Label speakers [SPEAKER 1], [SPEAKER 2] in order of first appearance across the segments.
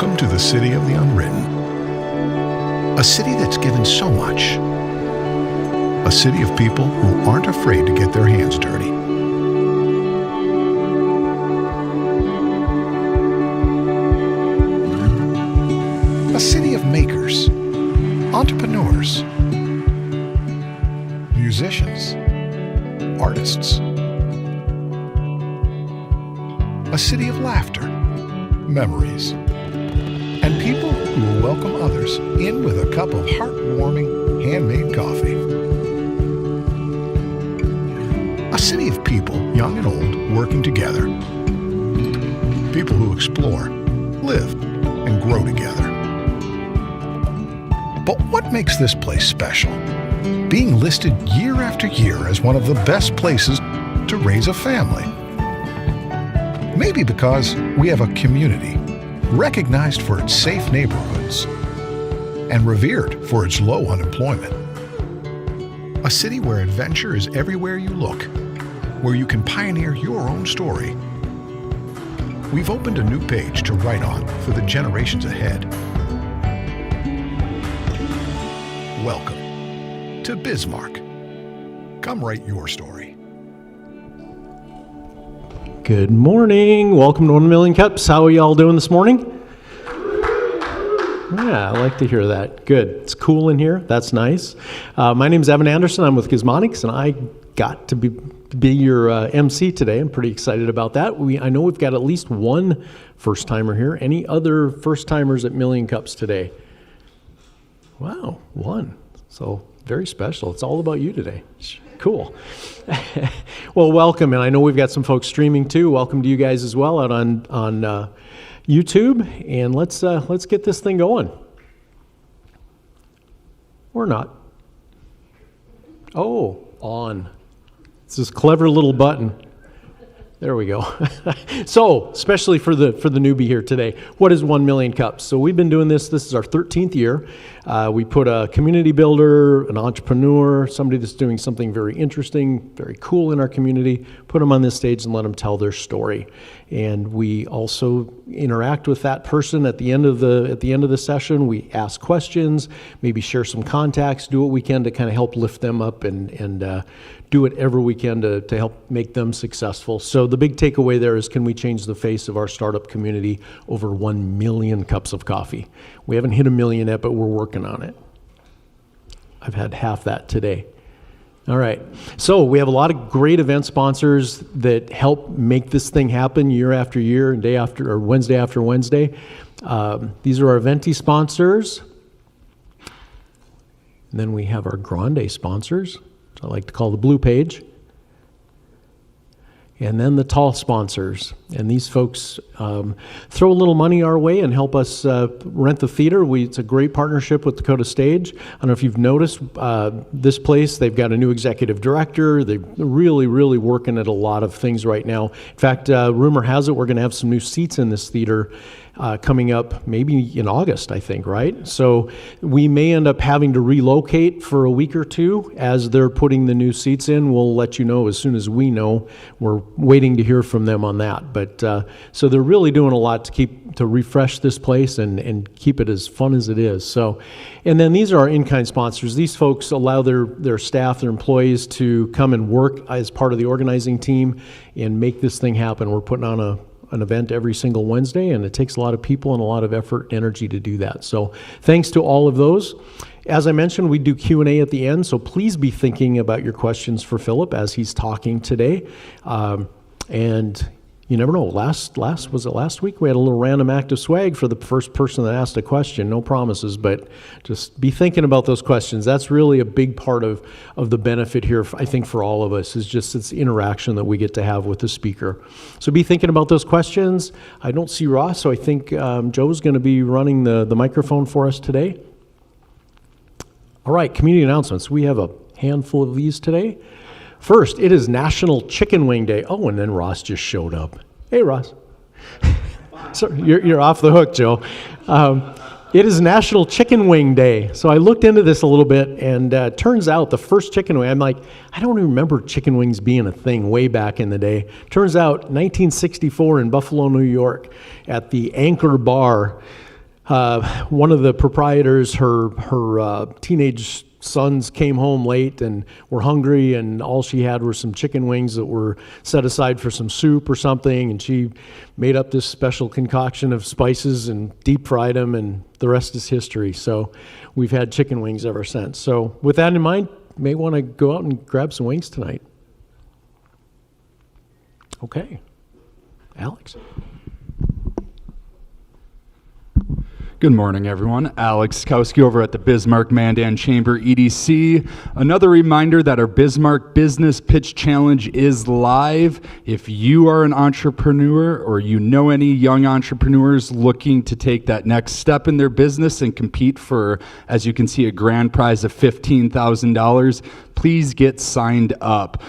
[SPEAKER 1] Welcome to the city of the unwritten. A city that's given so much. A city of people who aren't afraid to get their hands dirty. A city of makers, entrepreneurs, musicians, artists. A city of laughter, memories, and people who will welcome others in with a cup of heartwarming handmade coffee. A city of people, young and old, working together. People who explore, live, and grow together. But what makes this place special? Being listed year after year as one of the best places to raise a family. Maybe because we have a community recognized for its safe neighborhoods and revered for its low unemployment. A city where adventure is everywhere you look, where you can pioneer your own story. We've opened a new page to write on for the generations ahead. Welcome to Bismarck. Come write your story.
[SPEAKER 2] Good morning. Welcome to 1 Million Cups. How are y'all doing this morning? Yeah, I like to hear that. Good. It's cool in here. That's nice. My name is Evan Anderson. I'm with Gizmonics, and I got to be your MC today. I'm pretty excited about that. I know we've got at least one first-timer here. Any other first-timers at Million Cups today? Wow, one. So very special. It's all about you today. Cool. Well, welcome, and I know we've got some folks streaming too. Welcome to you guys as well out on YouTube, and let's get this thing going. Or not. Oh, on. It's this clever little button. There we go. So, especially for the newbie here today, what is 1 Million Cups? So we've been doing this. This is our 13th year. We put a community builder, an entrepreneur, somebody that's doing something very interesting, very cool in our community, put them on this stage and let them tell their story. And we also interact with that person at the end of the session. We ask questions, maybe share some contacts, do what we can to kind of help lift them up and do whatever we can to help make them successful. So the big takeaway there is, can we change the face of our startup community over 1 million cups of coffee? We haven't hit 1 million yet, but we're working on it. I've had half that today. All right, so we have a lot of great event sponsors that help make this thing happen year after year and Wednesday after Wednesday. These are our eventee sponsors. And then we have our Grande sponsors, I like to call the blue page. And then the tall sponsors. And these folks throw a little money our way and help us rent the theater. It's a great partnership with Dakota Stage. I don't know if you've noticed this place, they've got a new executive director. They're really, really working at a lot of things right now. In fact, rumor has it we're going to have some new seats in this theater coming up maybe in August, I think, right? So we may end up having to relocate for a week or two as they're putting the new seats in. We'll let you know as soon as we know. We're waiting to hear from them on that. But so they're really doing a lot to refresh this place and keep it as fun as it is. So, and then these are our in-kind sponsors. These folks allow their staff, their employees to come and work as part of the organizing team and make this thing happen. We're putting on an event every single Wednesday, and it takes a lot of people and a lot of effort and energy to do that. So thanks to all of those. As I mentioned, we do Q&A at the end, so please be thinking about your questions for Phillip as he's talking today. And you never know, was it last week? We had a little random act of swag for the first person that asked a question. No promises, but just be thinking about those questions. That's really a big part of the benefit here, I think, for all of us, is just this interaction that we get to have with the speaker. So be thinking about those questions. I don't see Ross, so I think Joe's going to be running the microphone for us today. All right, community announcements. We have a handful of these today. First, it is National Chicken Wing Day. Oh, and then Ross just showed up. Hey, Ross. So you're off the hook, Joe. It is National Chicken Wing Day. So I looked into this a little bit, and turns out the first chicken wing, I'm like, I don't remember chicken wings being a thing way back in the day. Turns out 1964 in Buffalo, New York, at the Anchor Bar, One of the proprietors, her teenage sons came home late and were hungry, and all she had were some chicken wings that were set aside for some soup or something, and she made up this special concoction of spices and deep fried them, and the rest is history. So we've had chicken wings ever since. So with that in mind, you may want to go out and grab some wings tonight. Okay. Alex.
[SPEAKER 3] Good morning, everyone. Alex Kowski over at the Bismarck Mandan Chamber EDC. Another reminder that our Bismarck Business Pitch Challenge is live. If you are an entrepreneur or you know any young entrepreneurs looking to take that next step in their business and compete for, as you can see, a grand prize of $15,000, please get signed up.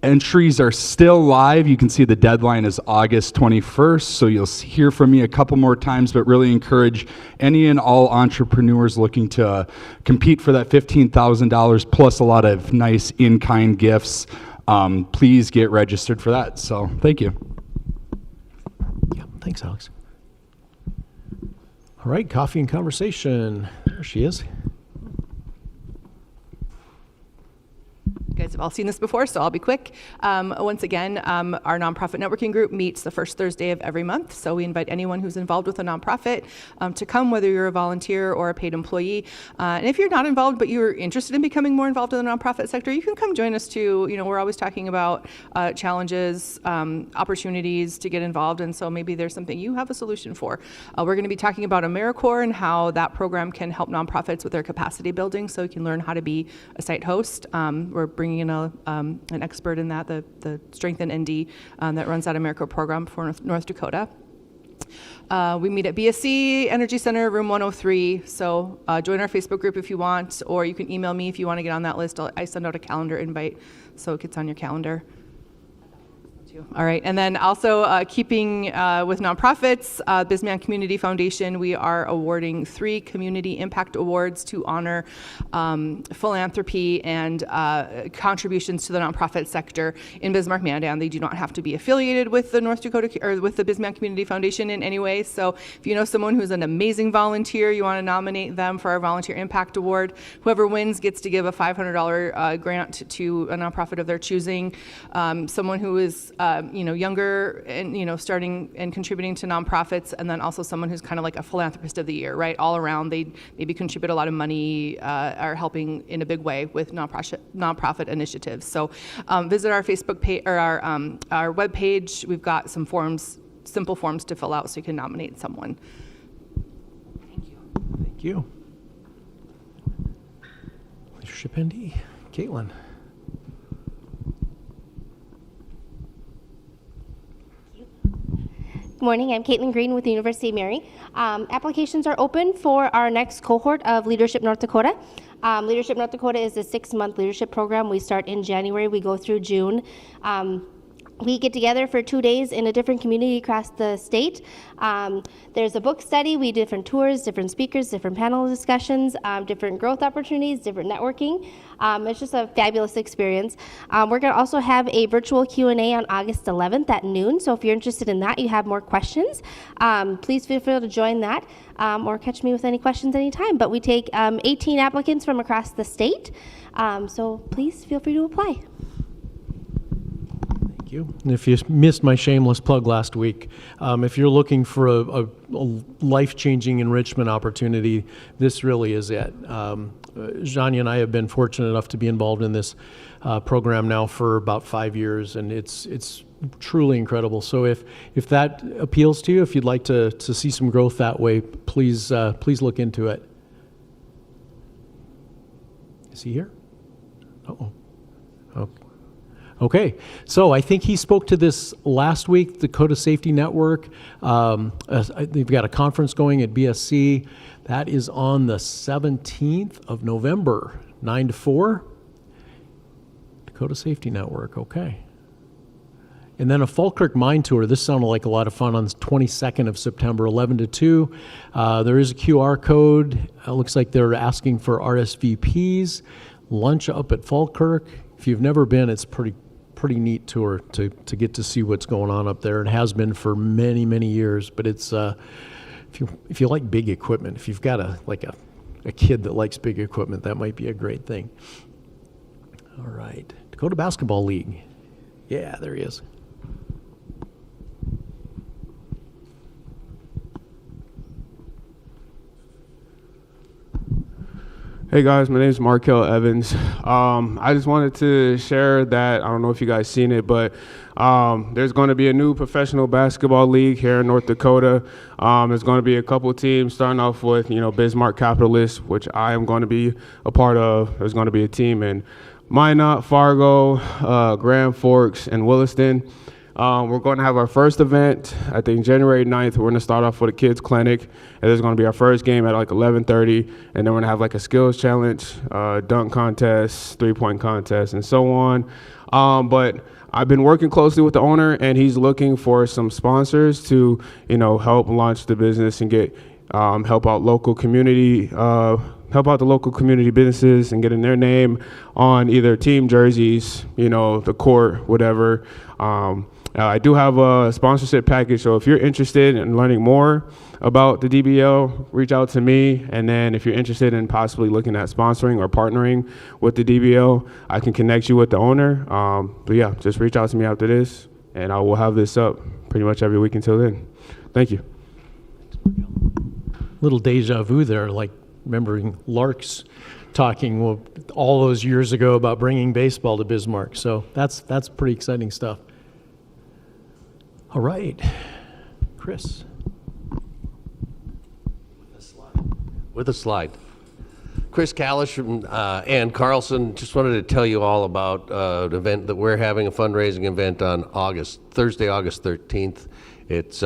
[SPEAKER 3] Entries are still live. You can see the deadline is August 21st, so you'll hear from me a couple more times, but really encourage any and all entrepreneurs looking to compete for that $15,000 plus a lot of nice in-kind gifts. Please get registered for that. So thank you.
[SPEAKER 2] Yeah, thanks, Alex. All right, coffee and conversation. There she is.
[SPEAKER 4] You guys have all seen this before, so I'll be quick. Once again, our nonprofit networking group meets the first Thursday of every month, so we invite anyone who's involved with a nonprofit to come, whether you're a volunteer or a paid employee. And if you're not involved but you're interested in becoming more involved in the nonprofit sector, you can come join us too. You know, we're always talking about challenges, opportunities to get involved, and so maybe there's something you have a solution for. We're going to be talking about AmeriCorps and how that program can help nonprofits with their capacity building, so you can learn how to be a site host. We're bringing in an expert in that, the Strength in ND that runs that AmeriCorps program for North Dakota. We meet at BSC Energy Center, room 103, so join our Facebook group if you want, or you can email me if you want to get on that list. I send out a calendar invite so it gets on your calendar. All right, and then also keeping with nonprofits, Bisman Community Foundation, we are awarding 3 Community Impact Awards to honor philanthropy and contributions to the nonprofit sector in Bismarck Mandan. They do not have to be affiliated with the North Dakota or with the Bisman Community Foundation in any way. So if you know someone who's an amazing volunteer, you want to nominate them for our Volunteer Impact Award. Whoever wins gets to give a $500 grant to a nonprofit of their choosing. Someone who is younger and, starting and contributing to nonprofits, and then also someone who's kind of like a philanthropist of the year, right? All around, they maybe contribute a lot of money, are helping in a big way with nonprofit initiatives. So visit our Facebook page or our webpage. We've got some forms, simple forms to fill out so you can nominate someone. Thank you.
[SPEAKER 2] Thank you. Leadership ND, Caitlin.
[SPEAKER 5] Good morning, I'm Caitlin Green with the University of Mary. Applications are open for our next cohort of Leadership North Dakota. Leadership North Dakota is a 6-month leadership program. We start in January, we go through June. We get together for 2 days in a different community across the state. There's a book study, we do different tours, different speakers, different panel discussions, different growth opportunities, different networking. It's just a fabulous experience. We're going to also have a virtual Q&A on August 11th at noon, so if you're interested in that, you have more questions, please feel free to join that or catch me with any questions anytime. But we take 18 applicants from across the state, so please feel free to apply.
[SPEAKER 2] You. And if you missed my shameless plug last week, if you're looking for a life-changing enrichment opportunity, this really is it. Janya and I have been fortunate enough to be involved in this program now for about 5 years, and it's truly incredible. So if that appeals to you, if you'd like to see some growth that way, please look into it. Is he here? Uh-oh. Okay. Okay, so I think he spoke to this last week, Dakota Safety Network. They've got a conference going at BSC. That is on the 17th of November, 9 to 4. Dakota Safety Network, okay. And then a Falkirk Mine Tour. This sounded like a lot of fun on the 22nd of September, 11 to 2. There is a QR code. It looks like they're asking for RSVPs. Lunch up at Falkirk. If you've never been, it's pretty neat tour to get to see what's going on up there. It has been for many, many years, but it's if you like big equipment, if you've got a kid that likes big equipment, that might be a great thing. All right, Dakota Basketball League. Yeah, there he is.
[SPEAKER 6] Hey guys, my name is Markel Evans. I just wanted to share that, I don't know if you guys seen it, but there's going to be a new professional basketball league here in North Dakota. There's going to be a couple teams starting off with, Bismarck Capitalists, which I am going to be a part of. There's going to be a team in Minot, Fargo, Grand Forks, and Williston. We're going to have our first event, I think January 9th. We're going to start off with a kids clinic, and there's going to be our first game at like 11:30, and then we're going to have like a skills challenge, dunk contest, three-point contest, and so on. But I've been working closely with the owner, and he's looking for some sponsors to, help launch the business and get help out local community. Help out the local community businesses and getting their name on either team jerseys, the court, whatever. I do have a sponsorship package, so if you're interested in learning more about the DBL, reach out to me. And then if you're interested in possibly looking at sponsoring or partnering with the DBL, I can connect you with the owner. But yeah, just reach out to me after this, and I will have this up pretty much every week until then. Thank you.
[SPEAKER 2] Little deja vu there, like remembering Larks talking all those years ago about bringing baseball to Bismarck. So that's pretty exciting stuff. All right, Chris.
[SPEAKER 7] With a slide. Chris Kalish from Ann Carlson. Just wanted to tell you all about an event that we're having, a fundraising event on Thursday, August 13th. It's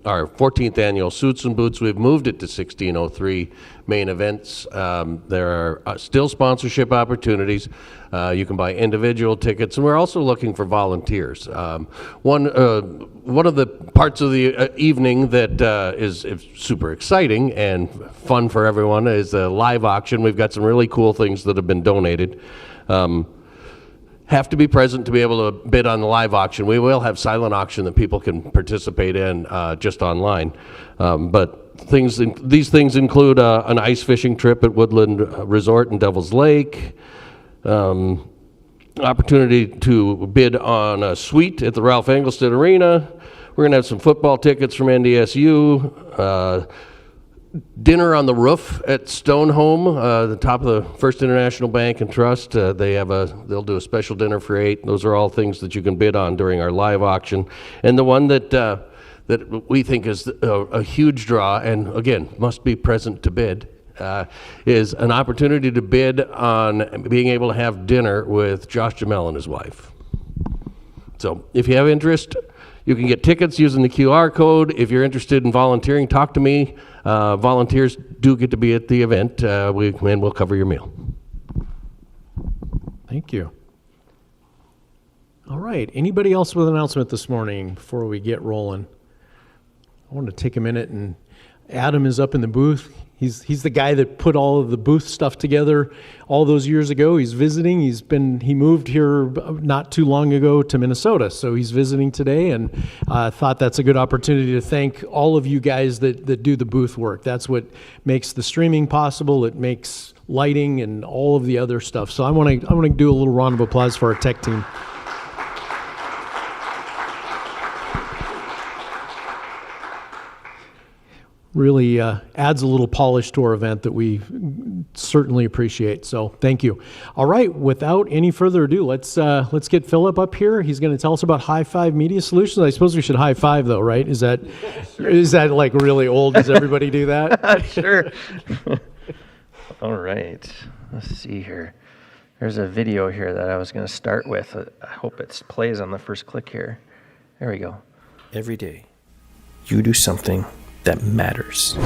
[SPEAKER 7] our 14th annual Suits and Boots. We've moved it to 1603 main events. There are still sponsorship opportunities. You can buy individual tickets, and we're also looking for volunteers. One of the parts of the evening that is super exciting and fun for everyone is a live auction. We've got some really cool things that have been donated. Have to be present to be able to bid on the live auction. We will have silent auction that people can participate in just online. But these things include an ice fishing trip at Woodland Resort in Devil's Lake, opportunity to bid on a suite at the Ralph Engelstad Arena. We're going to have some football tickets from NDSU, dinner on the roof at Stonehome, the top of the First International Bank and Trust. They'll do a special dinner for 8. Those are all things that you can bid on during our live auction. And the one that we think is a huge draw, and again, must be present to bid, is an opportunity to bid on being able to have dinner with Josh Jamel and his wife. So if you have interest, you can get tickets using the QR code. If you're interested in volunteering, talk to me. Volunteers do get to be at the event, and we'll cover your meal.
[SPEAKER 2] Thank you. All right. Anybody else with an announcement this morning before we get rolling? I want to take a minute, and Adam is up in the booth. He's the guy that put all of the booth stuff together all those years ago. He's visiting. He moved here not too long ago to Minnesota, so he's visiting today, and thought that's a good opportunity to thank all of you guys that do the booth work. That's what makes the streaming possible. It makes lighting and all of the other stuff. So I want to do a little round of applause for our tech team. Really adds a little polish to our event that we certainly appreciate. So thank you. All right, without any further ado, let's get Phillip up here. He's going to tell us about Hi5 Media Solutions. I suppose we should high five though, right? Is that like really old? Does everybody do that?
[SPEAKER 8] Sure. All right. Let's see here. There's a video here that I was going to start with. I hope it plays on the first click here. There we go. Every day, you do something that matters.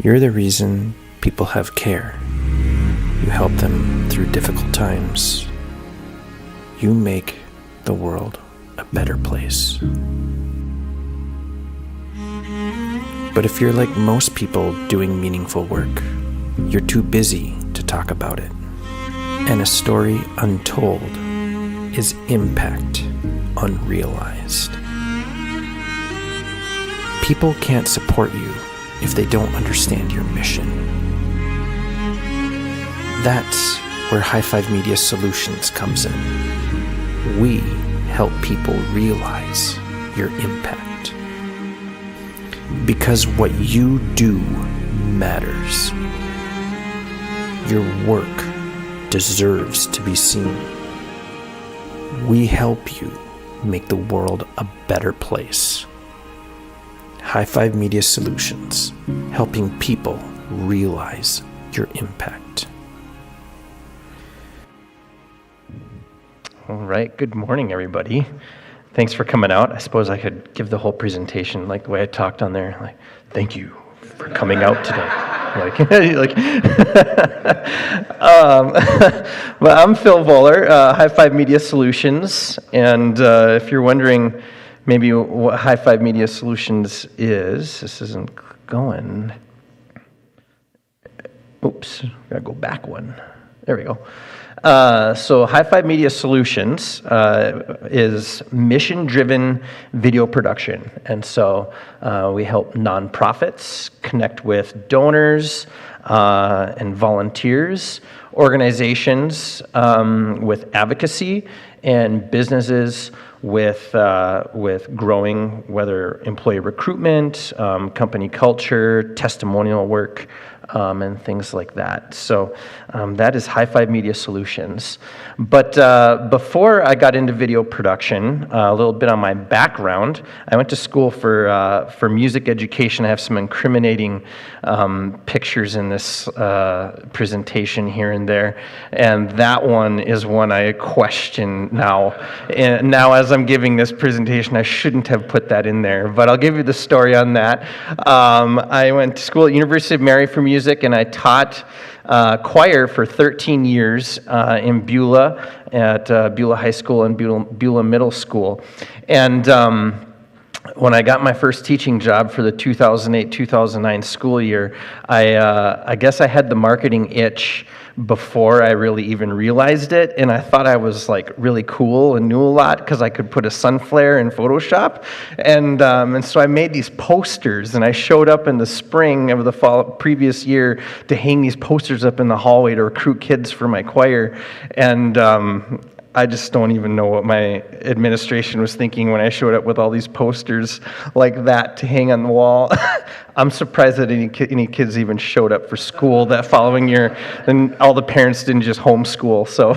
[SPEAKER 8] You're the reason people have care. You help them through difficult times. You make the world a better place. But if you're like most people doing meaningful work, you're too busy to talk about it. And a story untold is impact unrealized.
[SPEAKER 9] People can't support you if they don't understand your mission. That's where Hi5 Media Solutions comes in. We help people realize your impact. Because what you do matters. Your work deserves to be seen. We help you make the world a better place. Hi5 Media Solutions, helping people realize your impact.
[SPEAKER 8] All right, good morning, everybody. Thanks for coming out. I suppose I could give the whole presentation like the way I talked on there. Like, thank you for coming out today. But I'm Phil Voeller, Hi5 Media Solutions, and if you're wondering maybe what Hi5 Media Solutions is, this isn't going. Oops, gotta go back one. There we go. So Hi5 Media Solutions is mission-driven video production. And so we help nonprofits connect with donors and volunteers, organizations with advocacy, and businesses with growing, whether employee recruitment, company culture, testimonial work, and things like that. So that is Hi5 Media Solutions. But before I got into video production, a little bit on my background, I went to school for music education. I have some incriminating pictures in this presentation here and there, and that one is one I question now. And now as I'm giving this presentation, I shouldn't have put that in there, but I'll give you the story on that. I went to school at University of Mary for music, and I taught choir for 13 years in Beulah at Beulah High School and Beulah Middle School. And when I got my first teaching job for the 2008-2009 school year, I guess I had the marketing itch before I really even realized it, and I thought I was like really cool and knew a lot because I could put a sun flare in Photoshop, and so I made these posters, and I showed up in the spring of the previous year to hang these posters up in the hallway to recruit kids for my choir, and I just don't even know what my administration was thinking when I showed up with all these posters like that to hang on the wall. I'm surprised that any kids even showed up for school that following year, and all the parents didn't just homeschool. So,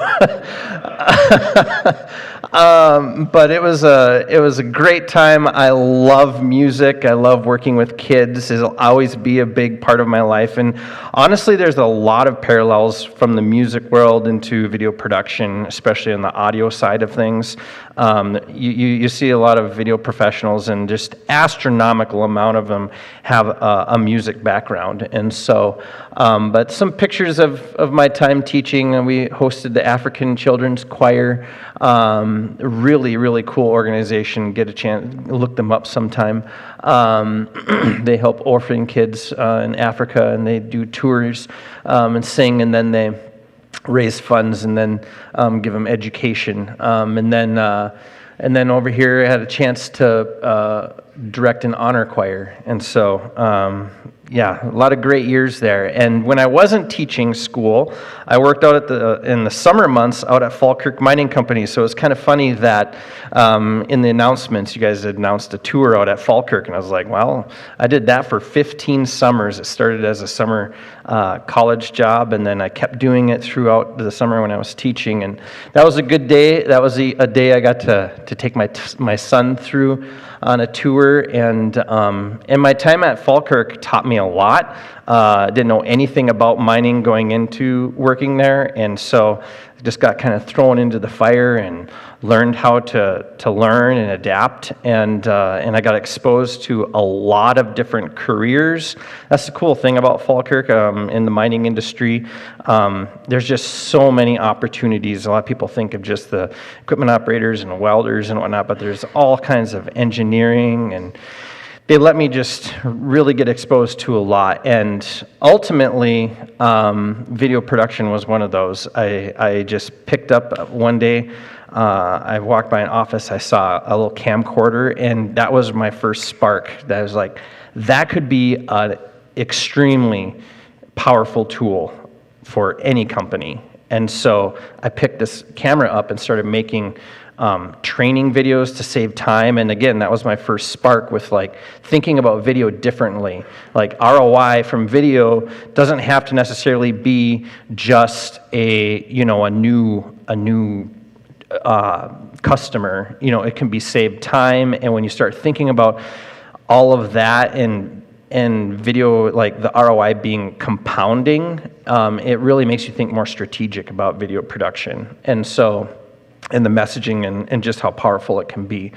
[SPEAKER 8] but it was a great time. I love music. I love working with kids. It'll always be a big part of my life. And honestly, there's a lot of parallels from the music world into video production, especially on the audio side of things. You see a lot of video professionals, and just astronomical amount of them have a music background. And so, but some pictures of my time teaching. We hosted the African Children's Choir. Really, really cool organization. Get a chance, look them up sometime. They help orphan kids in Africa, and they do tours and sing, and then they raise funds, and then give them education, and then over here I had a chance to direct an honor choir, and so yeah, a lot of great years there. And when I wasn't teaching school, I worked out in the summer months out at Falkirk Mining Company. So it's kind of funny that in the announcements, you guys had announced a tour out at Falkirk, and I was like, well, I did that for 15 summers. It started as a summer college job, and then I kept doing it throughout the summer when I was teaching, and that was a good day. That was a day I got to take my son through on a tour, and my time at Falkirk taught me a lot. Didn't know anything about mining going into working there, and so just got kind of thrown into the fire and learned how to learn and adapt, and I got exposed to a lot of different careers. That's the cool thing about Falkirk in the mining industry. There's just so many opportunities. A lot of people think of just the equipment operators and welders and whatnot, but there's all kinds of engineering and they let me just really get exposed to a lot. And ultimately, video production was one of those. I just picked up one day, I walked by an office, I saw a little camcorder, and that was my first spark. That was like, that could be an extremely powerful tool for any company. And so I picked this camera up and started making training videos to save time. And again, that was my first spark with like thinking about video differently. Like ROI from video doesn't have to necessarily be just a new customer. It can be saved time. And when you start thinking about all of that and video, like the ROI being compounding, it really makes you think more strategic about video production. And the messaging and just how powerful it can be.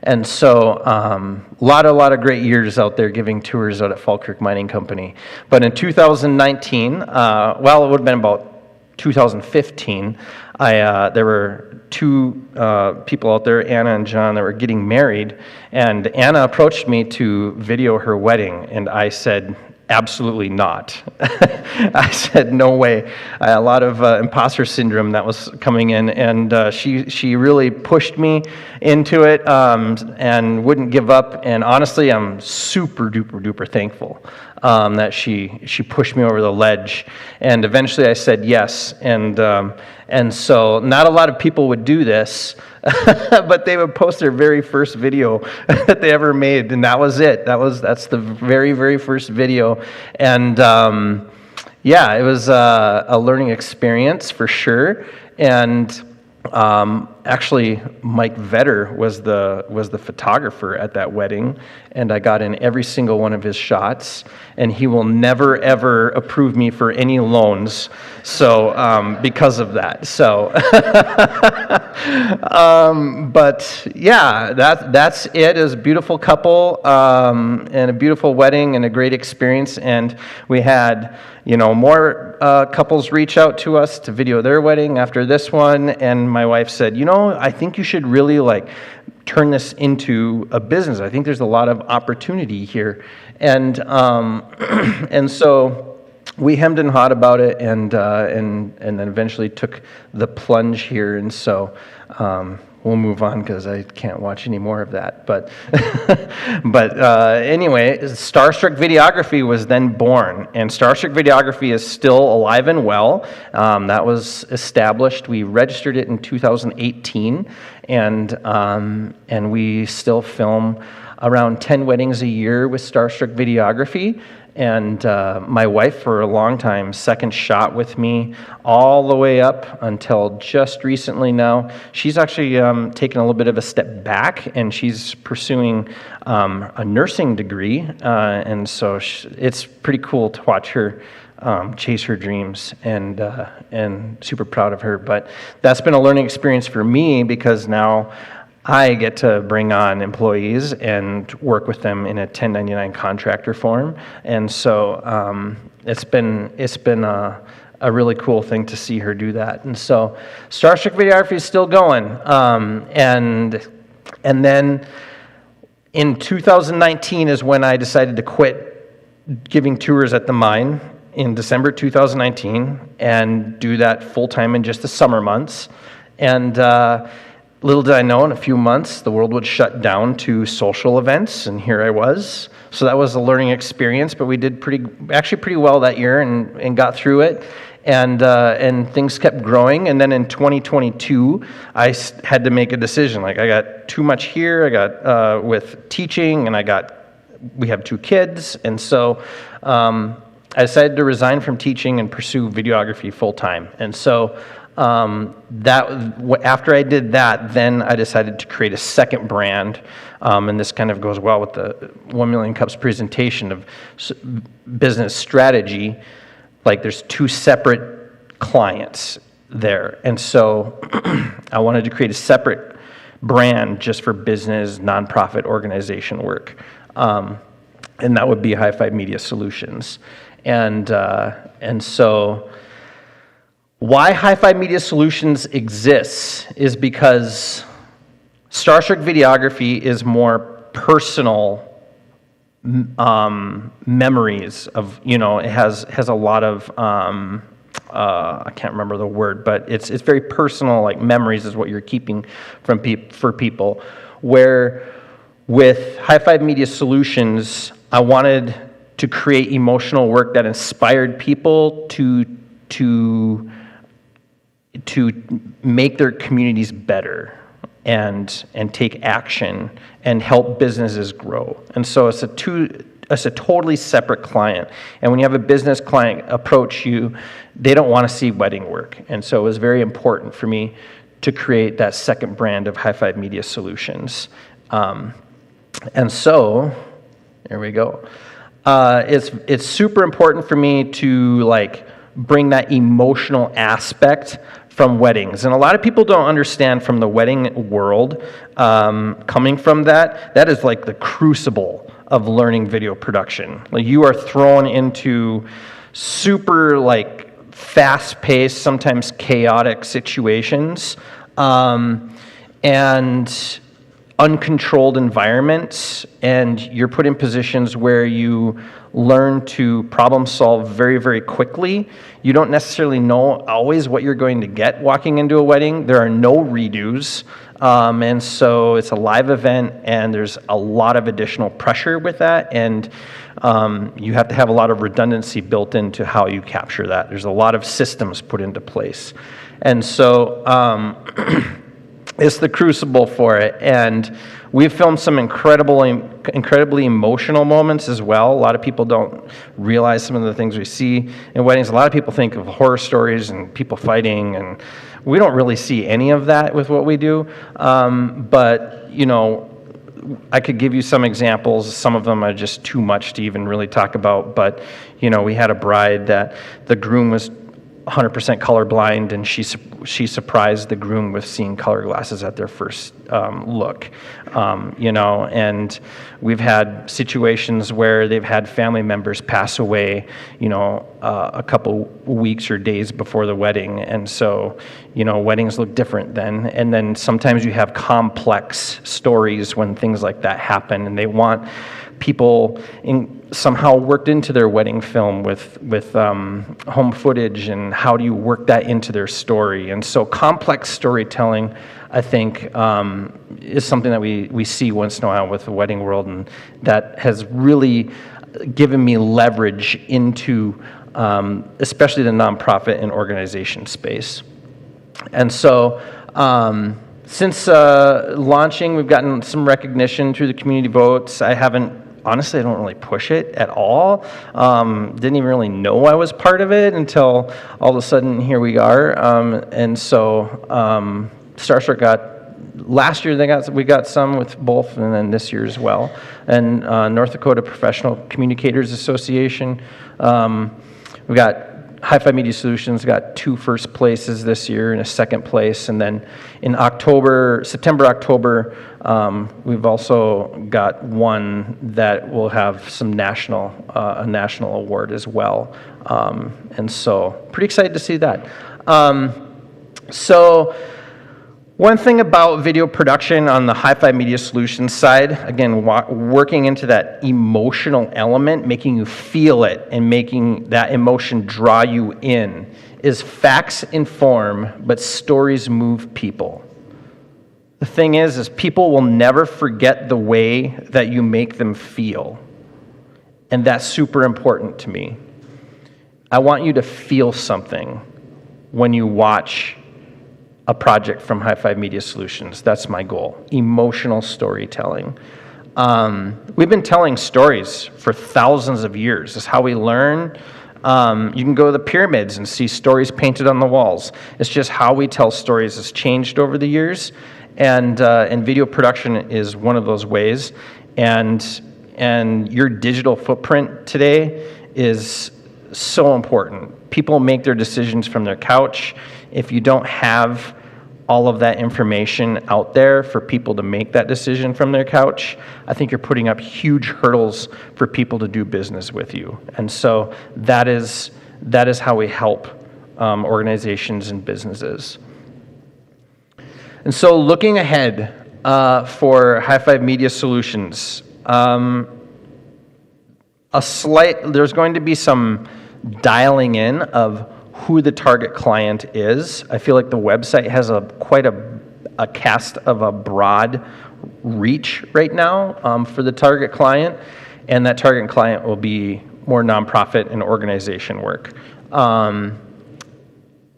[SPEAKER 8] And so a lot of great years out there giving tours out at Falkirk Mining Company. But in 2019, it would have been about 2015, there were two people out there, Anna and John, that were getting married, and Anna approached me to video her wedding, and I said, absolutely not. I said, no way. A lot of imposter syndrome that was coming in, and she really pushed me into it and wouldn't give up. And honestly, I'm super duper duper thankful that she pushed me over the ledge. And eventually, I said yes. And so, not a lot of people would do this. But they would post their very first video that they ever made, and that was it. That's the very, very first video. And it was a learning experience for sure. And actually, Mike Vetter was the photographer at that wedding, and I got in every single one of his shots. And he will never ever approve me for any loans, so because of that. So, but yeah, that's it. It was a beautiful couple and a beautiful wedding and a great experience. And we had more couples reach out to us to video their wedding after this one. And my wife said, I think you should really turn this into a business. I think there's a lot of opportunity here. And so we hemmed and hawed about it, and then eventually took the plunge here. And so we'll move on because I can't watch any more of that. But anyway, Starstruck Videography was then born, and Starstruck Videography is still alive and well. That was established. We registered it in 2018, and we still film around 10 weddings a year with Starstruck Videography. And my wife, for a long time, second shot with me all the way up until just recently now. She's actually taken a little bit of a step back, and she's pursuing a nursing degree. And so it's pretty cool to watch her chase her dreams, and super proud of her. But that's been a learning experience for me, because now I get to bring on employees and work with them in a 1099 contractor form, and so it's been a really cool thing to see her do that. And so Starstruck Videography is still going, and then in 2019 is when I decided to quit giving tours at the mine in December 2019 and do that full time in just the summer months. And little did I know, in a few months, the world would shut down to social events, and here I was. So that was a learning experience, but we did pretty well that year and got through it, and things kept growing. And then in 2022, I had to make a decision. I got too much here. I got with teaching, and we have 2 kids, and so I decided to resign from teaching and pursue videography full time. And so after I did that, then I decided to create a second brand, and this kind of goes well with the 1 Million Cups presentation of business strategy. There's 2 separate clients there, and so I wanted to create a separate brand just for business, nonprofit organization work, and that would be Hi5 Media Solutions, and so. Why Hi5 Media Solutions exists is because Starstruck Videography is more personal memories of, it has a lot of, I can't remember the word, but it's very personal, like memories is what you're keeping from for people. Where with Hi5 Media Solutions, I wanted to create emotional work that inspired people to make their communities better and take action and help businesses grow. And so it's a totally separate client. And when you have a business client approach you, they don't want to see wedding work. And so it was very important for me to create that second brand of Hi5 Media Solutions. And so, there we go. It's super important for me to bring that emotional aspect from weddings. And a lot of people don't understand from the wedding world, coming from that is like the crucible of learning video production. Like you are thrown into super fast-paced, sometimes chaotic situations, and uncontrolled environments, and you're put in positions where you learn to problem solve very, very quickly. You don't necessarily know always what you're going to get walking into a wedding. There are no redos, and so it's a live event, and there's a lot of additional pressure with that, and you have to have a lot of redundancy built into how you capture that. There's a lot of systems put into place. And so it's the crucible for it, and we've filmed some incredibly emotional moments as well. A lot of people don't realize some of the things we see in weddings. A lot of people think of horror stories and people fighting, and we don't really see any of that with what we do. But I could give you some examples. Some of them are just too much to even really talk about. But we had a bride that the groom was 100% colorblind, and she surprised the groom with seeing color glasses at their first look, and we've had situations where they've had family members pass away, a couple weeks or days before the wedding, and so, weddings look different then, and then sometimes you have complex stories when things like that happen, and they want people somehow worked into their wedding film with home footage, and how do you work that into their story? And so complex storytelling, I think, is something that we see once in a while with the wedding world, and that has really given me leverage into especially the nonprofit and organization space. And so since launching, we've gotten some recognition through the community votes. Honestly, I don't really push it at all. Didn't even really know I was part of it until all of a sudden here we are. And so Starstruck last year we got some with both, and then this year as well. And North Dakota Professional Communicators Association. We got Hi5 Media Solutions got 2 first places this year and a second place, and then in September, October, we've also got one that will have some a national award as well, and so pretty excited to see that. So one thing about video production on the Hi5 Media Solutions side, again, working into that emotional element, making you feel it and making that emotion draw you in, is facts inform, but stories move people. The thing is people will never forget the way that you make them feel. And that's super important to me. I want you to feel something when you watch a project from Hi5 Media Solutions. That's my goal. Emotional storytelling. We've been telling stories for thousands of years. It's how we learn. You can go to the pyramids and see stories painted on the walls. It's just how we tell stories has changed over the years, and video production is one of those ways. And your digital footprint today is so important. People make their decisions from their couch. If you don't have all of that information out there for people to make that decision from their couch, I think you're putting up huge hurdles for people to do business with you. And so that is how we help organizations and businesses. And so looking ahead for Hi5 Media Solutions, there's going to be some dialing in of who the target client is. I feel like the website has quite a cast of a broad reach right now for the target client, and that target client will be more nonprofit and organization work.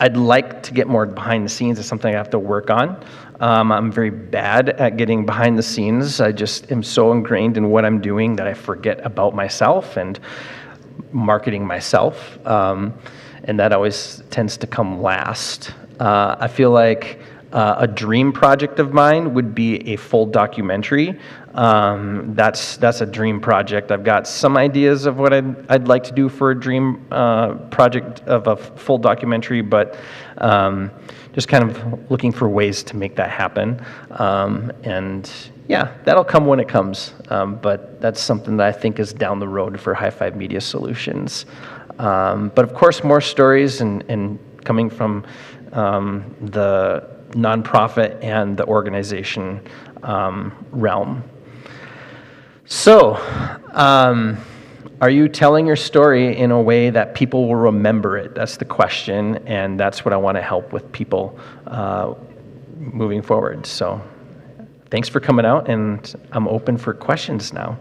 [SPEAKER 8] I'd like to get more behind the scenes. It's something I have to work on. I'm very bad at getting behind the scenes. I just am so ingrained in what I'm doing that I forget about myself and marketing myself, and that always tends to come last. I feel like a dream project of mine would be a full documentary. That's a dream project. I've got some ideas of what I'd like to do for a dream project of a full documentary, but just kind of looking for ways to make that happen. And yeah, that'll come when it comes. But that's something that I think is down the road for Hi5 Media Solutions. But of course, more stories and coming from the nonprofit and the organization realm. So, are you telling your story in a way that people will remember it? That's the question, and that's what I want to help with people moving forward. So, thanks for coming out, and I'm open for questions now.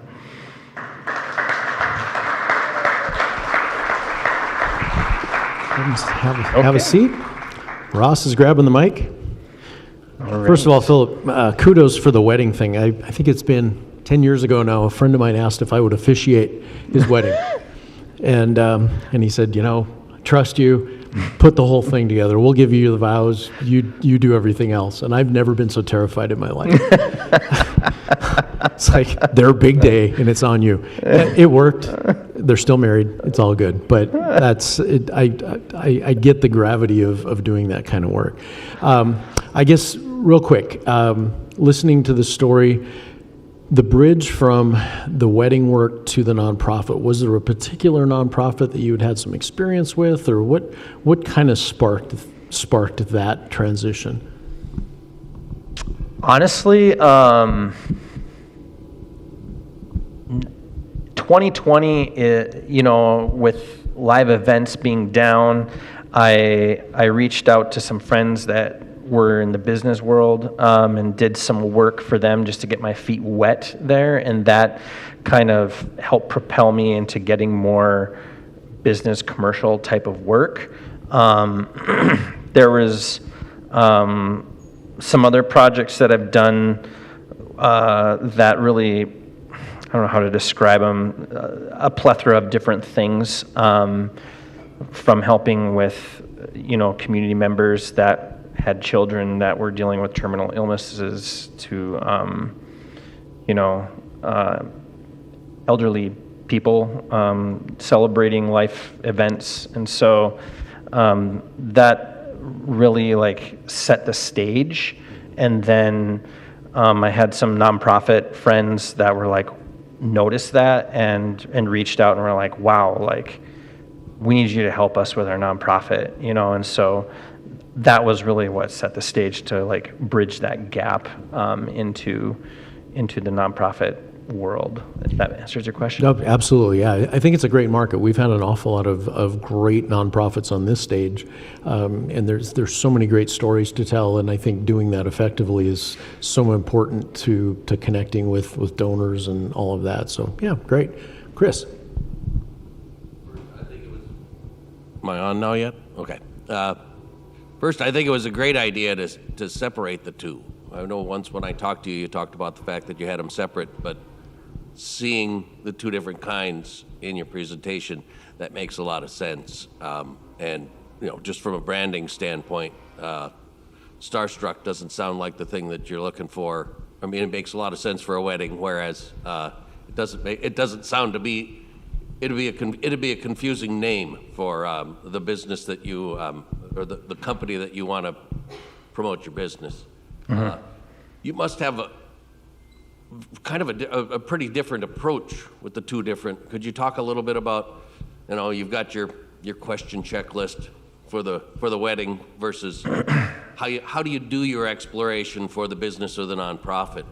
[SPEAKER 2] Have a seat. Ross is grabbing the mic. First of all, Phillip, kudos for the wedding thing. I think it's been 10 years ago now, a friend of mine asked if I would officiate his wedding. And he said, I trust you, put the whole thing together. We'll give you the vows, you do everything else. And I've never been so terrified in my life. It's like their big day and it's on you. It worked. They're still married. It's all good. But that's it. I get the gravity of doing that kind of work. I guess real quick, listening to the story, the bridge from the wedding work to the nonprofit, was there a particular nonprofit that you had some experience with, or what kind of sparked that transition?
[SPEAKER 8] Honestly, 2020, with live events being down, I reached out to some friends that were in the business world and did some work for them just to get my feet wet there, and that kind of helped propel me into getting more business commercial type of work. There was some other projects that I've done that really, I don't know how to describe them, a plethora of different things, from helping with community members that had children that were dealing with terminal illnesses to, elderly people celebrating life events. And so that really set the stage. And then I had some nonprofit friends that were noticed that and reached out and were like, wow, we need you to help us with our nonprofit, and so that was really what set the stage to bridge that gap into the nonprofit world. If that answers your question.
[SPEAKER 2] No, absolutely, yeah. I think it's a great market. We've had an awful lot of great nonprofits on this stage, and there's so many great stories to tell, and I think doing that effectively is so important to connecting with donors and all of that. So yeah, great. Chris.
[SPEAKER 7] Am I on now yet? Okay. First, I think it was a great idea to separate the two. I know once when I talked to you, you talked about the fact that you had them separate, but seeing the two different kinds in your presentation, that makes a lot of sense. And just from a branding standpoint, Starstruck doesn't sound like the thing that you're looking for. I mean, it makes a lot of sense for a wedding, whereas it doesn't sound to be. It'd be a confusing name for the business that you or the company that you want to promote your business. Mm-hmm. You must have a pretty different approach with the two different. Could you talk a little bit about, you've got your question checklist for the wedding versus how do you do your exploration for the business or the nonprofit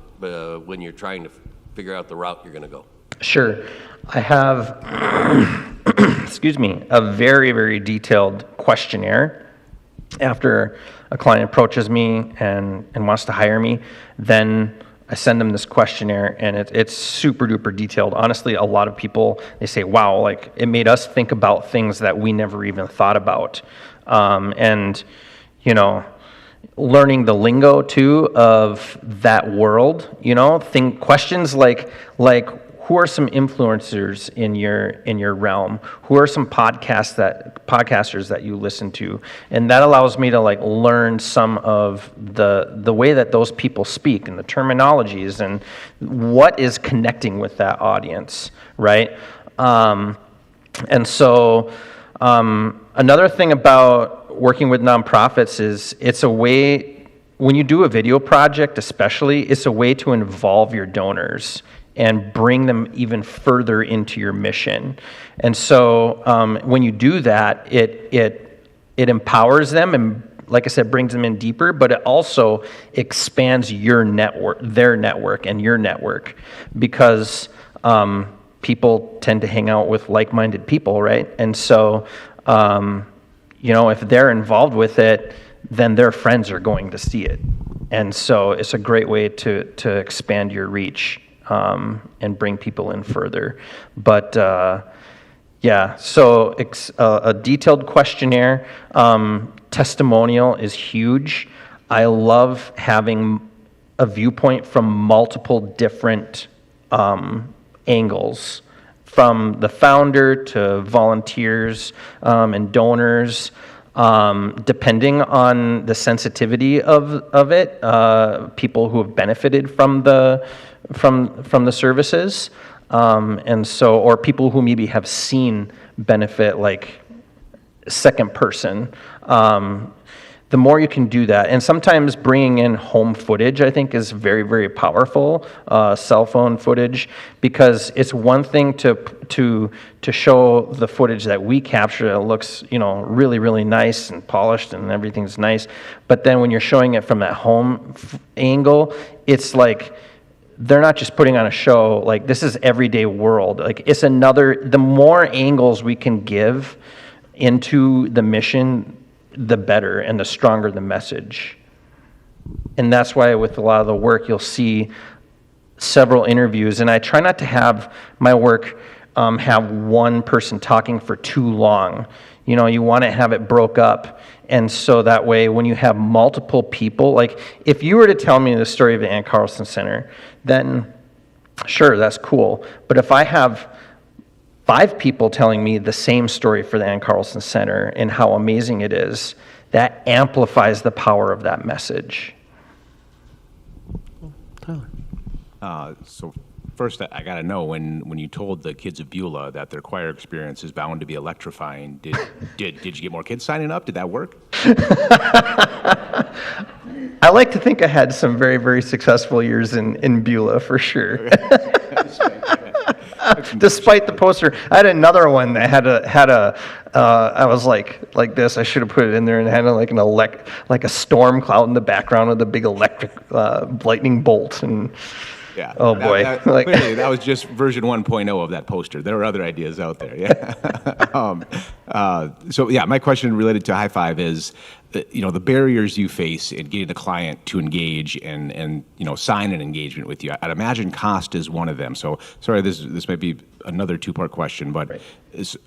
[SPEAKER 7] when you're trying to figure out the route you're going to go?
[SPEAKER 8] Sure. I have, excuse me, a very, very detailed questionnaire. After a client approaches me and wants to hire me, then I send them this questionnaire, and it's super duper detailed. Honestly, a lot of people, they say, wow, like it made us think about things that we never even thought about. And, you know, learning the lingo too of that world, you know, questions like who are some influencers in your realm? Who are some podcasters that you listen to? And that allows me to like learn some of the way that those people speak and the terminologies and what is connecting with that audience, right? And so another thing about working with nonprofits is it's a way, when you do a video project especially, it's a way to involve your donors and bring them even further into your mission. And so when you do that, it empowers them and, like I said, brings them in deeper, but it also expands your network, their network, and your network, because people tend to hang out with like-minded people, right? And so, you know, if they're involved with it, then their friends are going to see it. And so it's a great way to expand your reach and bring people in further. But yeah, so a detailed questionnaire. Testimonial is huge. I love having a viewpoint from multiple different angles, from the founder to volunteers and donors, depending on the sensitivity of it, people who have benefited from the services, and so, or people who maybe have seen benefit, like second person. The more you can do that, and sometimes bringing in home footage, I think, is very, very powerful. Cell phone footage, because it's one thing to show the footage that we capture that looks, you know, really, really nice and polished and everything's nice. But then when you're showing it from that home angle, it's like they're not just putting on a show. Like, this is everyday world. Like, it's the more angles we can give into the mission, the better and the stronger the message. And that's why with a lot of the work, you'll see several interviews. And I try not to have my work have one person talking for too long. You know, you want to have it broke up. And so that way, when you have multiple people, like if you were to tell me the story of the Ann Carlson Center, then sure, that's cool. But if I have 5 people telling me the same story for the Ann Carlson Center and how amazing it is, that amplifies the power of that message.
[SPEAKER 2] Tyler.
[SPEAKER 10] So first, I got to know, when you told the kids of Beulah that their choir experience is bound to be electrifying, did you get more kids signing up? Did that work?
[SPEAKER 8] I like to think I had some very, very successful years in Beulah, for sure. Despite the poster, I had another one that had a I was like this. I should have put it in there, and it had like a storm cloud in the background with a big electric lightning bolt, and
[SPEAKER 10] yeah.
[SPEAKER 8] Oh boy!
[SPEAKER 10] Clearly, that was just version 1.0 of that poster. There were other ideas out there. Yeah. So yeah, my question related to Hi5 is, you know, the barriers you face in getting a client to engage and you know, sign an engagement with you. I'd imagine cost is one of them. So sorry, this might be another 2-part question, but right.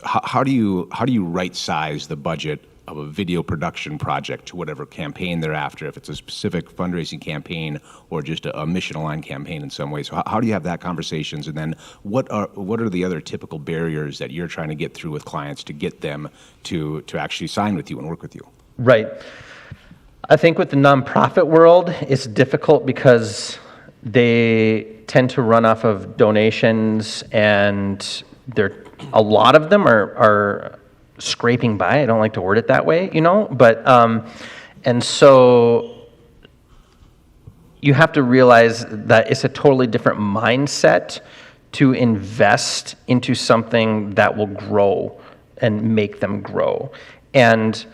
[SPEAKER 10] How do you right size the budget of a video production project to whatever campaign they're after, if it's a specific fundraising campaign or just a mission-aligned campaign in some way? So how do you have that conversations? And then what are the other typical barriers that you're trying to get through with clients to get them to actually sign with you and work with you?
[SPEAKER 8] Right. I think with the nonprofit world, it's difficult because they tend to run off of donations, and a lot of them are scraping by. I don't like to word it that way, you know, but and so you have to realize that it's a totally different mindset to invest into something that will grow and make them grow. And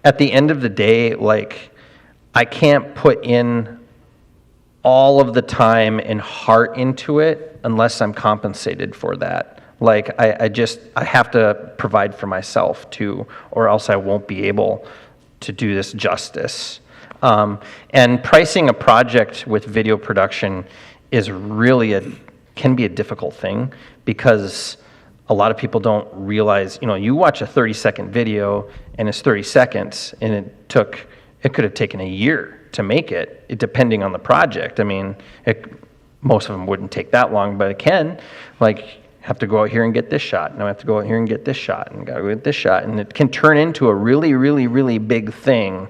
[SPEAKER 8] at the end of the day, like, I can't put in all of the time and heart into it unless I'm compensated for that. Like I have to provide for myself too, or else I won't be able to do this justice. And pricing a project with video production is really can be a difficult thing, because a lot of people don't realize, you watch a 30-second video and it's 30 seconds, and it could have taken a year to make it, depending on the project. I mean, most of them wouldn't take that long, but it can. Like, have to go out here and get this shot, and I have to go out here and get this shot, and gotta go get this shot, and it can turn into a really, really, really big thing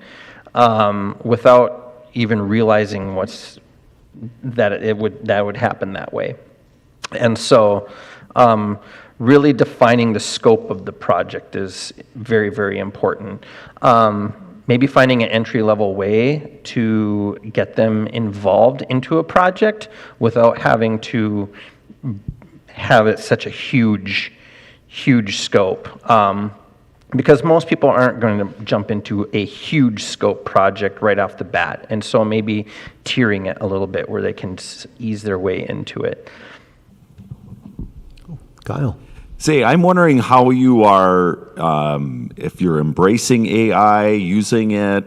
[SPEAKER 8] without even realizing that would happen that way. And so, really defining the scope of the project is very, very important. Maybe finding an entry-level way to get them involved into a project without having to have it such a huge scope. Because most people aren't going to jump into a huge scope project right off the bat. And so maybe tiering it a little bit where they can ease their way into it.
[SPEAKER 2] Kyle.
[SPEAKER 11] Say, I'm wondering how you are, if you're embracing AI, using it.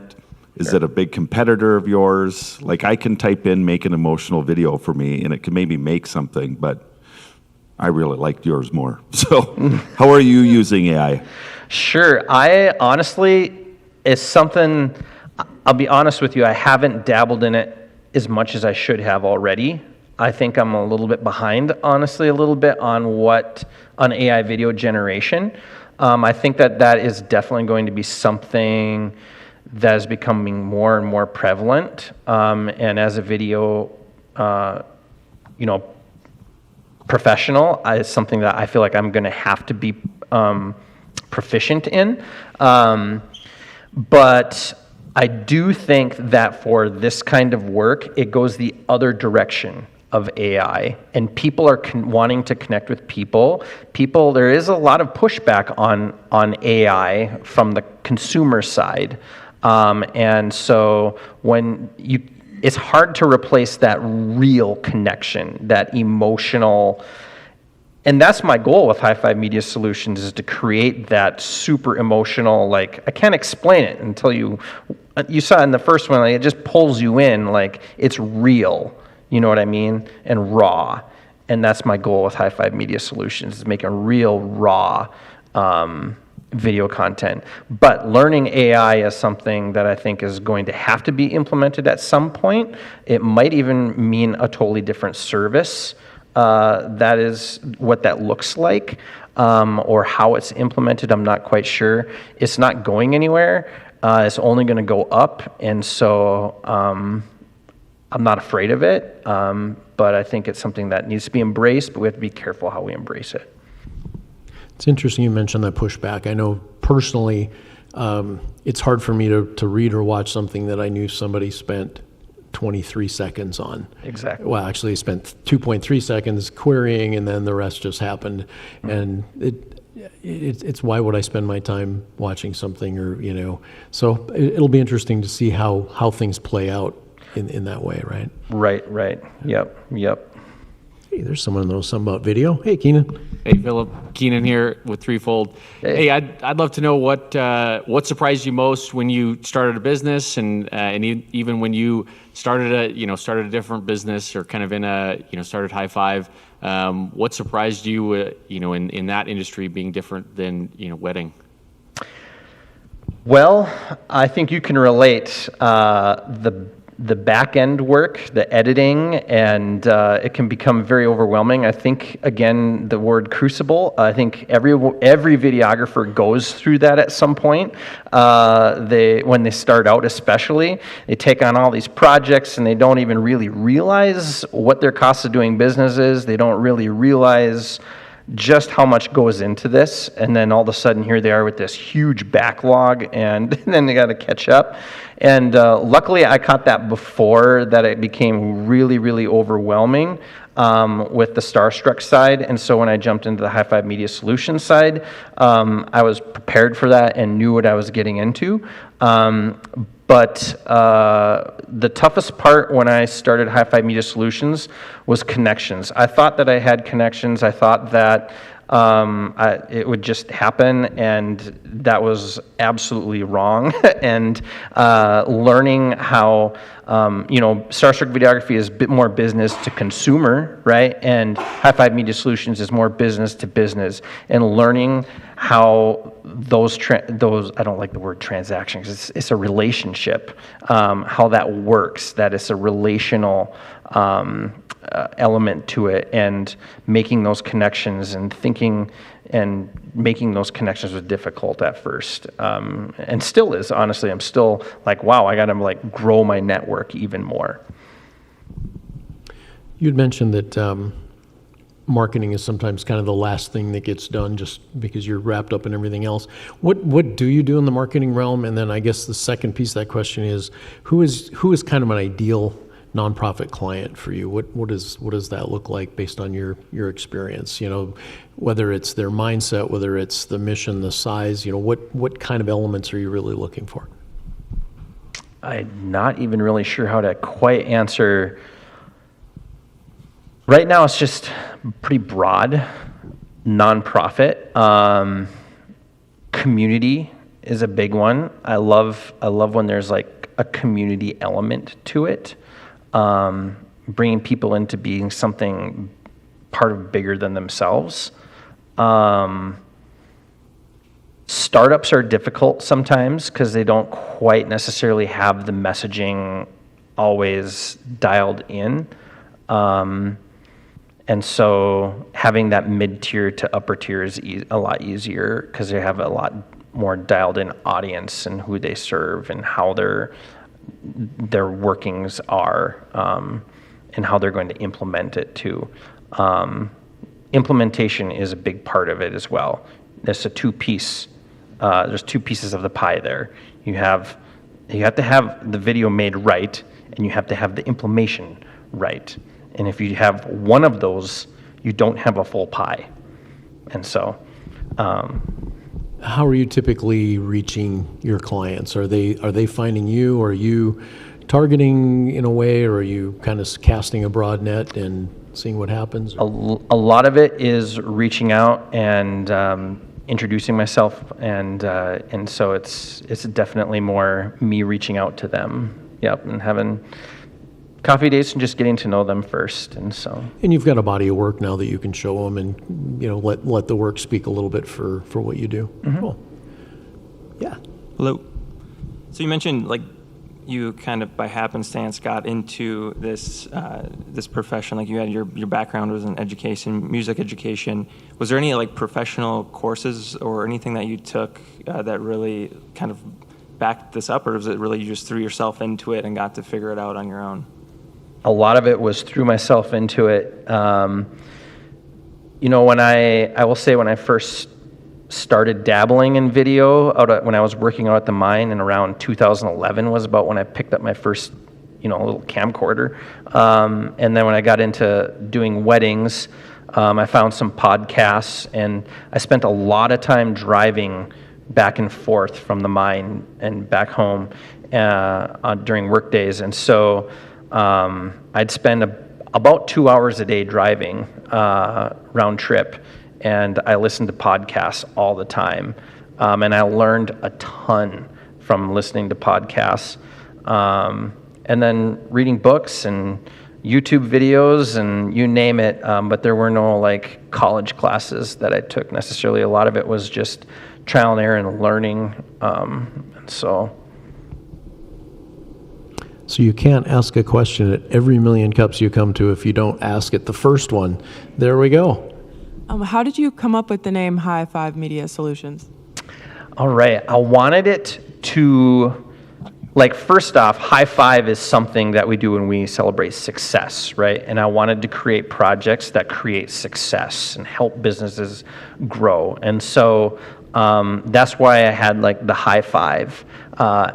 [SPEAKER 11] Is it a big competitor of yours? Like, I can type in, make an emotional video for me, and it can maybe make something, but I really liked yours more. So how are you using AI?
[SPEAKER 8] Sure. I honestly, it's something, I'll be honest with you, I haven't dabbled in it as much as I should have already. I think I'm a little bit behind, honestly, a little bit on AI video generation. I think that is definitely going to be something that is becoming more and more prevalent. And as a video, professional, it's something that I feel like I'm going to have to be proficient in. But I do think that for this kind of work, it goes the other direction of AI, and people are wanting to connect with people. There is a lot of pushback on AI from the consumer side, and so it's hard to replace that real connection, that emotional. And that's my goal with Hi5 Media Solutions, is to create that super emotional, like, I can't explain it until you saw in the first one, like, it just pulls you in, like, it's real, you know what I mean, and raw. And that's my goal with Hi5 Media Solutions, is making real, raw video content. But learning AI is something that I think is going to have to be implemented at some point. It might even mean a totally different service. That is what that looks like, or how it's implemented. I'm not quite sure. It's not going anywhere. It's only going to go up, and so I'm not afraid of it. But I think it's something that needs to be embraced, but we have to be careful how we embrace it.
[SPEAKER 2] It's interesting you mentioned that pushback. I know personally, it's hard for me to read or watch something that I knew somebody spent 23 seconds on.
[SPEAKER 8] Exactly.
[SPEAKER 2] Well, actually, spent 2.3 seconds querying, and then the rest just happened. And it's why would I spend my time watching something, or So it'll be interesting to see how things play out in that way, right?
[SPEAKER 8] Right. Yep.
[SPEAKER 2] Hey, there's someone who knows something about video. Hey, Keenan.
[SPEAKER 12] Hey, Phillip. Keenan here with Threefold. Hey, I'd love to know what surprised you most when you started a business, and even when you started a different business, or kind of started Hi5. What surprised you, in that industry being different than wedding?
[SPEAKER 8] Well, I think you can relate. The back end work, the editing, and it can become very overwhelming. I think, again, the word crucible, I think every videographer goes through that at some point. When they start out, especially, they take on all these projects and they don't even really realize what their cost of doing business is. They don't really realize just how much goes into this, and then all of a sudden here they are with this huge backlog, and then they got to catch up. And luckily I caught that before that it became really, really overwhelming. with the Starstruck side. And so when I jumped into the Hi5 Media Solutions side, I was prepared for that and knew what I was getting into. But the toughest part when I started Hi5 Media Solutions was connections. I thought that I had connections. I thought that it would just happen, and that was absolutely wrong. And learning how, Starstruck Videography is a bit more business to consumer, right? And Hi5 Media Solutions is more business to business. And learning how those I don't like the word transactions. It's a relationship. How that works. That it's a relational element to it, and making those connections and thinking and making those connections was difficult at first, and still is. Honestly, I'm still like, wow, I got to like grow my network even more.
[SPEAKER 2] You'd mentioned that marketing is sometimes kind of the last thing that gets done just because you're wrapped up in everything else. What do you do in the marketing realm? And then I guess the second piece of that question is, who is kind of an ideal nonprofit client for you? What does that look like based on your experience? Whether it's their mindset, whether it's the mission, the size, what kind of elements are you really looking for?
[SPEAKER 8] I'm not even really sure how to quite answer. Right now, it's just pretty broad. Nonprofit, community is a big one. I love when there's like a community element to it. Bringing people into being something part of bigger than themselves. Startups are difficult sometimes because they don't quite necessarily have the messaging always dialed in. And so having that mid-tier to upper tier is a lot easier because they have a lot more dialed in audience and who they serve and how their workings are, and how they're going to implement it too. Implementation is a big part of it as well. There's there's two pieces of the pie there. You have to have the video made right, and you have to have the implementation right. And if you have one of those, you don't have a full pie. And so,
[SPEAKER 2] how are you typically reaching your clients? Are they finding you? Are you targeting in a way, or are you kind of casting a broad net and seeing what happens?
[SPEAKER 8] A lot of it is reaching out and introducing myself, and so it's definitely more me reaching out to them. Yep, and having coffee dates and just getting to know them first, and so.
[SPEAKER 2] And you've got a body of work now that you can show them, and let the work speak a little bit for what you do. Mm-hmm. Cool. Yeah.
[SPEAKER 13] Hello. So you mentioned like you kind of by happenstance got into this this profession. Like you had your background was in education, music education. Was there any like professional courses or anything that you took that really kind of backed this up, or was it really you just threw yourself into it and got to figure it out on your own?
[SPEAKER 8] A lot of it was threw myself into it. When I will say when I first started dabbling in video when I was working out at the mine, and around 2011 was about when I picked up my first, little camcorder. And then when I got into doing weddings, I found some podcasts, and I spent a lot of time driving back and forth from the mine and back home during work days. And so I'd spend about 2 hours a day driving round trip, and I listened to podcasts all the time. And I learned a ton from listening to podcasts, and then reading books and YouTube videos and you name it. But there were no like college classes that I took necessarily. A lot of it was just trial and error and learning. And so
[SPEAKER 2] you can't ask a question at every million cups you come to if you don't ask it the first one. There we go.
[SPEAKER 14] How did you come up with the name Hi5 Media Solutions?
[SPEAKER 8] All right. I wanted it to, first off, Hi5 is something that we do when we celebrate success, right? And I wanted to create projects that create success and help businesses grow. And so that's why I had the Hi5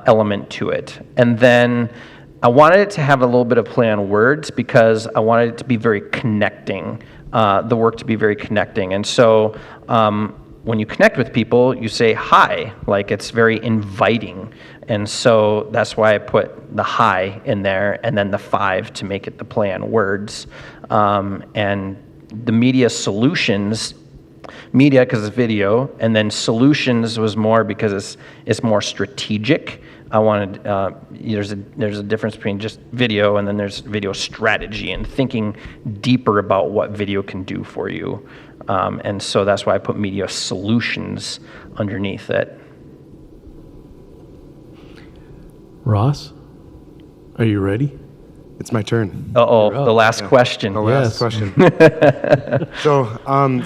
[SPEAKER 8] element to it. And then I wanted it to have a little bit of play on words because I wanted it to be very connecting, the work to be very connecting. And so when you connect with people, you say hi, like it's very inviting. And so that's why I put the hi in there and then the 5 to make it the play on words. And the media solutions, media because it's video, and then solutions was more because it's more strategic. I wanted, there's a difference between just video and then there's video strategy and thinking deeper about what video can do for you. And so that's why I put media solutions underneath it.
[SPEAKER 2] Ross, are you ready?
[SPEAKER 15] It's my turn.
[SPEAKER 8] Uh-oh, the last question.
[SPEAKER 15] The last question. So,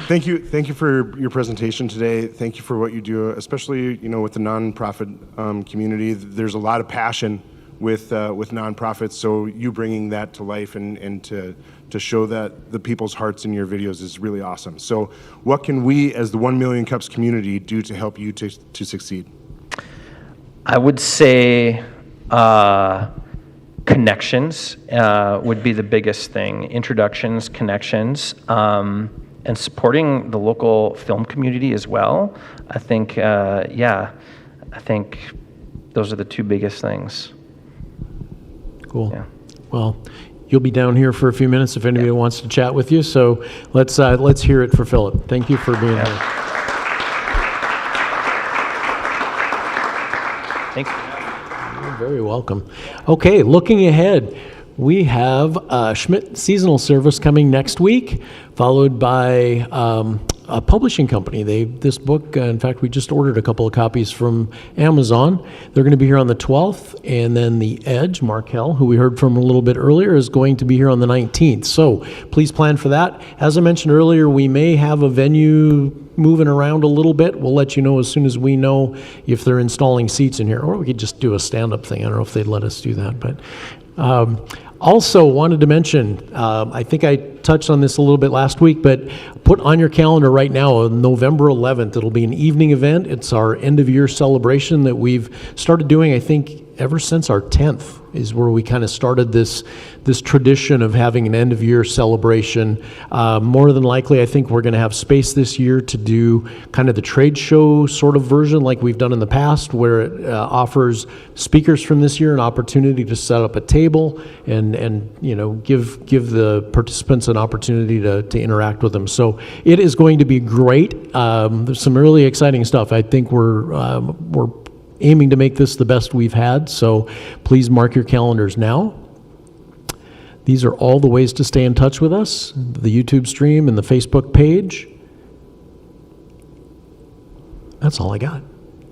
[SPEAKER 15] thank you for your presentation today. Thank you for what you do, especially with the nonprofit community. There's a lot of passion with nonprofits. So you bringing that to life and to show that the people's hearts in your videos is really awesome. So, what can we, as the 1 Million Cups community, do to help you to succeed?
[SPEAKER 8] I would say. Connections would be the biggest thing. Introductions, connections, and supporting the local film community as well. I think, I think those are the 2 biggest things.
[SPEAKER 2] Cool.
[SPEAKER 8] Yeah.
[SPEAKER 2] Well, you'll be down here for a few minutes if anybody wants to chat with you. So let's hear it for Phillip. Thank you for being here.
[SPEAKER 8] Thanks.
[SPEAKER 2] You're very welcome. Okay, looking ahead, we have Schmidt seasonal service coming next week, followed by a publishing company. This book, in fact, we just ordered a couple of copies from Amazon. They're going to be here on the 12th, and then The Edge, Markel, who we heard from a little bit earlier, is going to be here on the 19th. So please plan for that. As I mentioned earlier, we may have a venue moving around a little bit. We'll let you know as soon as we know if they're installing seats in here, or we could just do a stand-up thing. I don't know if they'd let us do that, but also wanted to mention, I think I touched on this a little bit last week, but put on your calendar right now, November 11th, it'll be an evening event. It's our end-of-year celebration that we've started doing, I think, ever since our 10th is where we kind of started this tradition of having an end-of-year celebration. More than likely, I think we're going to have space this year to do kind of the trade show sort of version like we've done in the past, where it offers speakers from this year an opportunity to set up a table and give the participants an opportunity to interact with them. So it is going to be great. There's some really exciting stuff. I think we're aiming to make this the best we've had, so please mark your calendars now. These are all the ways to stay in touch with us, the YouTube stream and the Facebook page. That's all I got.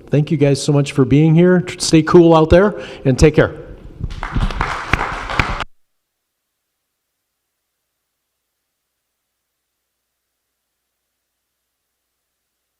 [SPEAKER 2] Thank you guys so much for being here. Stay cool out there, and take care.